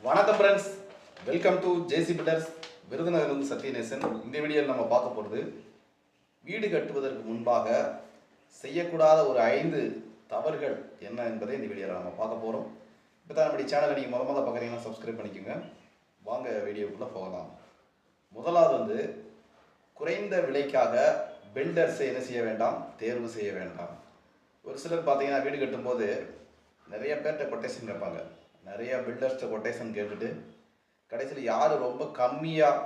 வணக்கம் friends, welcome to JC Builders. விருதுநகர்லேருந்து சத்யநேசன். இந்த வீடியோவில் நம்ம பார்க்க போகிறது வீடு கட்டுவதற்கு முன்பாக செய்யக்கூடாத ஒரு 5 தவறுகள் என்ன என்பதை இந்த வீடியோவில் நம்ம பார்க்க போகிறோம். இப்போ தான் நம்முடைய சேனலை நீங்கள் முதல்ல பார்க்குறீங்கன்னா சப்ஸ்கிரைப் பண்ணிக்கோங்க. வாங்க வீடியோக்குள்ளே போகலாம். முதலாவது குறைந்த விலைக்காக பில்டர்ஸை என்ன செய்ய வேண்டாம், தேர்வு செய்ய வேண்டாம். ஒரு சிலர் பார்த்தீங்கன்னா வீடு கட்டும்போது நிறைய பேர்கிட்ட கொட்டேஷன் கேட்பாங்க. நிறைய பில்டர்ஸ்ட்டை கொட்டேஷன் கேட்டுட்டு கடைசியில் யார் ரொம்ப கம்மியாக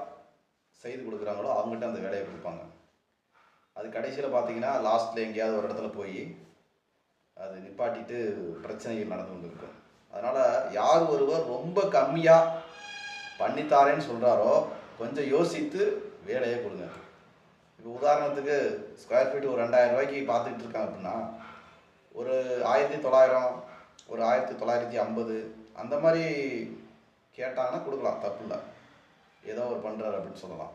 செய்து கொடுக்குறாங்களோ அவங்ககிட்ட அந்த வேலையை கொடுப்பாங்க. அது கடைசியில் பார்த்தீங்கன்னா லாஸ்ட்டில் எங்கேயாவது ஒரு இடத்துல போய் அது நிப்பாட்டிட்டு பிரச்சனைகள் நடந்து கொண்டு இருக்கும். அதனால் யார் ஒருவர் ரொம்ப கம்மியாக பண்ணித்தாரேன்னு சொல்கிறாரோ கொஞ்சம் யோசித்து வேலையை கொடுங்க. இப்போ உதாரணத்துக்கு ஸ்கொயர் ஃபீட் ஒரு 2000 ரூபாய்க்கு பார்த்துக்கிட்டு இருக்காங்க அப்படின்னா ஒரு 1900 ஒரு 1950 அந்த மாதிரி கேட்டாங்கன்னா கொடுக்கலாம், தப்பு இல்லை. ஏதோ ஒரு பண்ணுறாரு அப்படின்னு சொல்லலாம்.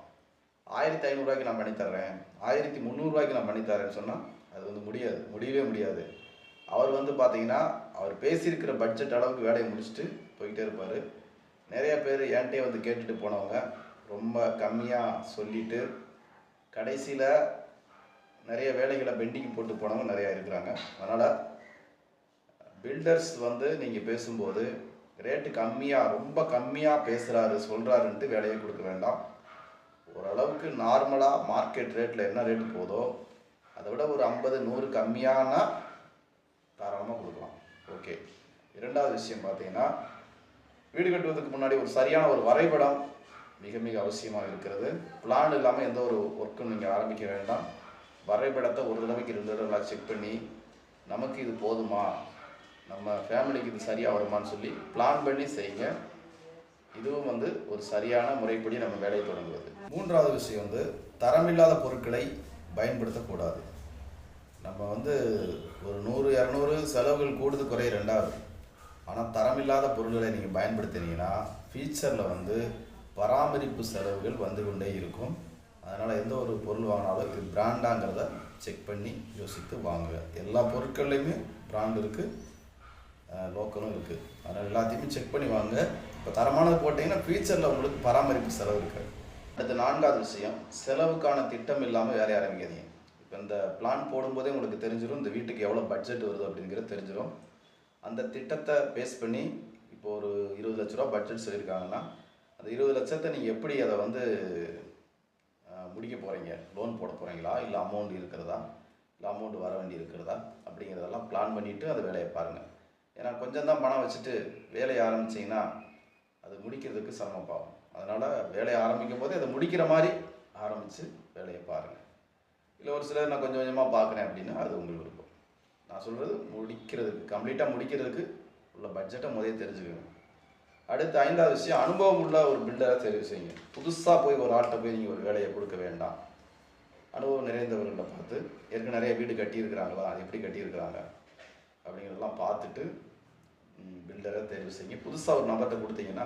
1500 ரூபாய்க்கு நான் பண்ணித்தர்றேன், 1300 ரூபாய்க்கு நான் பண்ணித்தரேன்னு சொன்னால் அது முடியவே முடியாது. அவர் பார்த்தீங்கன்னா அவர் பேசியிருக்கிற பட்ஜெட் அளவுக்கு வேலையை முடிச்சுட்டு போய்கிட்டே இருப்பார். நிறைய பேர் என்கிட்டே கேட்டுட்டு போனவங்க ரொம்ப கம்மியாக சொல்லிவிட்டு கடைசியில் நிறைய வேலைகளை பெண்டிங் போட்டு போனவங்க நிறையா இருக்கிறாங்க. அதனால் பில்டர்ஸ் நீங்கள் பேசும்போது ரேட்டு கம்மியாக ரொம்ப கம்மியாக பேசுகிறாரு சொல்கிறாருன்ட்டு வேலையை கொடுக்க வேண்டாம். ஓரளவுக்கு நார்மலாக மார்க்கெட் ரேட்டில் என்ன ரேட்டு போதோ அதை விட ஒரு 50-100 கம்மியானா தாராளமாக கொடுக்கலாம். ஓகே. இரண்டாவது விஷயம் பார்த்தீங்கன்னா வீடு கட்டுவதற்கு முன்னாடி ஒரு சரியான ஒரு வரைபடம் மிக மிக அவசியமாக இருக்கிறது. பிளான் இல்லாமல் எந்த ஒரு ஒர்க்கும் நீங்கள் ஆரம்பிக்க வேண்டாம். வரைபடத்தை ஒரு தடவைக்கு 2 தடவை செக் பண்ணி நமக்கு இது போதுமா, நம்ம ஃபேமிலிக்கு இது சரியாக வருமானு சொல்லி பிளான் பண்ணி செய்யுங்க. இதுவும் ஒரு சரியான முறைப்படி நம்ம வேலையை தொடங்குவது. மூன்றாவது விஷயம் தரமில்லாத பொருட்களை பயன்படுத்தக்கூடாது. நம்ம ஒரு 100-200 செலவுகள் கூடுது குறை ரெண்டாவது. ஆனால் தரமில்லாத பொருட்களை நீங்கள் பயன்படுத்தினீங்கன்னா ஃபியூச்சரில் பராமரிப்பு செலவுகள் வந்து கொண்டே இருக்கும். அதனால் எந்த ஒரு பொருள் வாங்கினாலும் இது பிராண்டாங்கிறத செக் பண்ணி யோசித்து வாங்குங்க. எல்லா பொருட்கள்லையுமே பிராண்ட் இருக்குது, லோக்கலும் இருக்குது. அதனால் எல்லாத்தையுமே செக் பண்ணி வாங்க. இப்போ தரமானது போட்டிங்கன்னா ஃபியூச்சரில் உங்களுக்கு பராமரிப்பு செலவு இருக்காது. அடுத்த 4வது விஷயம், செலவுக்கான திட்டம் இல்லாமல் வேலையை ஆரம்பிக்காதீங்க. இப்போ இந்த பிளான் போடும்போதே உங்களுக்கு தெரிஞ்சிடும் இந்த வீட்டுக்கு எவ்வளோ பட்ஜெட் வருது அப்படிங்கிறது தெரிஞ்சிடும். அந்த திட்டத்தை பேஸ் பண்ணி இப்போ ஒரு 20 லட்ச ரூபா பட்ஜெட் சொல்லியிருக்காங்கன்னா அந்த 20 லட்சத்தை நீங்கள் எப்படி அதை முடிக்க போகிறீங்க, லோன் போட போகிறீங்களா, இல்லை அமௌண்ட் இருக்கிறதா, இல்லை அமௌண்ட் வர வேண்டி இருக்கிறதா அப்படிங்கிறதெல்லாம் பிளான் பண்ணிவிட்டு அந்த வேலையை பாருங்கள். ஏன்னா கொஞ்சம் தான் பணம் வச்சுட்டு வேலையை ஆரம்பிச்சிங்கன்னா அது முடிக்கிறதுக்கு சிரமப்பாகும். அதனால் வேலையை ஆரம்பிக்கும் போது அதை முடிக்கிற மாதிரி ஆரம்பித்து வேலையை பாருங்கள். இல்லை ஒரு சிலர் நான் கொஞ்சம் கொஞ்சமாக பார்க்குறேன் அப்படின்னா அது உங்களுக்கு விருப்பம். நான் சொல்கிறது முடிக்கிறதுக்கு, கம்ப்ளீட்டாக முடிக்கிறதுக்கு உள்ள பட்ஜெட்டை முதல்ல தெரிஞ்சுக்கணும். அடுத்து 5வது விஷயம், அனுபவம் உள்ள ஒரு பில்டரை தெரிவு செய்யுங்க. புதுசாக போய் ஒரு ஆள்கிட்ட போய் நீங்கள் ஒரு வேலையை கொடுக்க வேண்டாம். அனுபவம் நிறைந்தவர்களை பார்த்து ஏற்கனவே நிறைய வீடு கட்டியிருக்கிறாங்களா, அது எப்படி கட்டியிருக்கிறாங்க அப்படிங்கிறதெல்லாம் பார்த்துட்டு பில்டரை தேர்வு செய்யுங்க. புதுசாக ஒரு நபர்கிட்ட கொடுத்தீங்கன்னா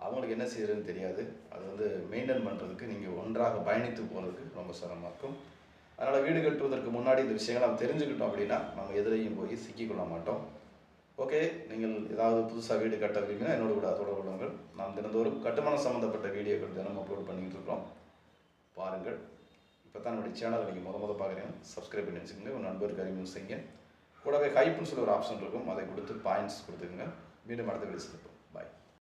அவங்களுக்கு என்ன செய்யறதுன்னு தெரியாது. அது மெயின்டைன் பண்ணுறதுக்கு நீங்கள் ஒன்றாக பயணித்து போகிறதுக்கு ரொம்ப சிரமமாக இருக்கும். அதனால் வீடு கட்டுவதற்கு முன்னாடி இந்த விஷயங்களை நம்ம தெரிஞ்சுக்கிட்டோம் அப்படின்னா நம்ம எதிரையும் போய் சிக்கிக்கொள்ள மாட்டோம். ஓகே. நீங்கள் ஏதாவது புதுசாக வீடு கட்ட விரும்பினா என்னோட கூட தொடர்பு கொள்ளுங்கள். நாம் தினந்தோறும் கட்டுமானம் சம்மந்தப்பட்ட வீடியோக்கள் தினமும் அப்லோட் பண்ணிக்கிட்டு இருக்கிறோம், பாருங்கள். இப்போ தான் நம்முடைய சேனலை நீங்கள் முதல்ல பார்க்குறீங்க, சப்ஸ்கிரைப் பண்ணி வச்சுக்கோங்க. ஒரு நண்பருக்கு அறிமுகம் செய்யுங்க. கூடவே ஹைப்புன்னு சொல்லி ஒரு ஆப்ஷன் இருக்கும், அதை கொடுத்து பாயிண்ட்ஸ் கொடுத்துக்கோங்க. மீண்டும் அடுத்த வீடியோ சந்திப்போம்.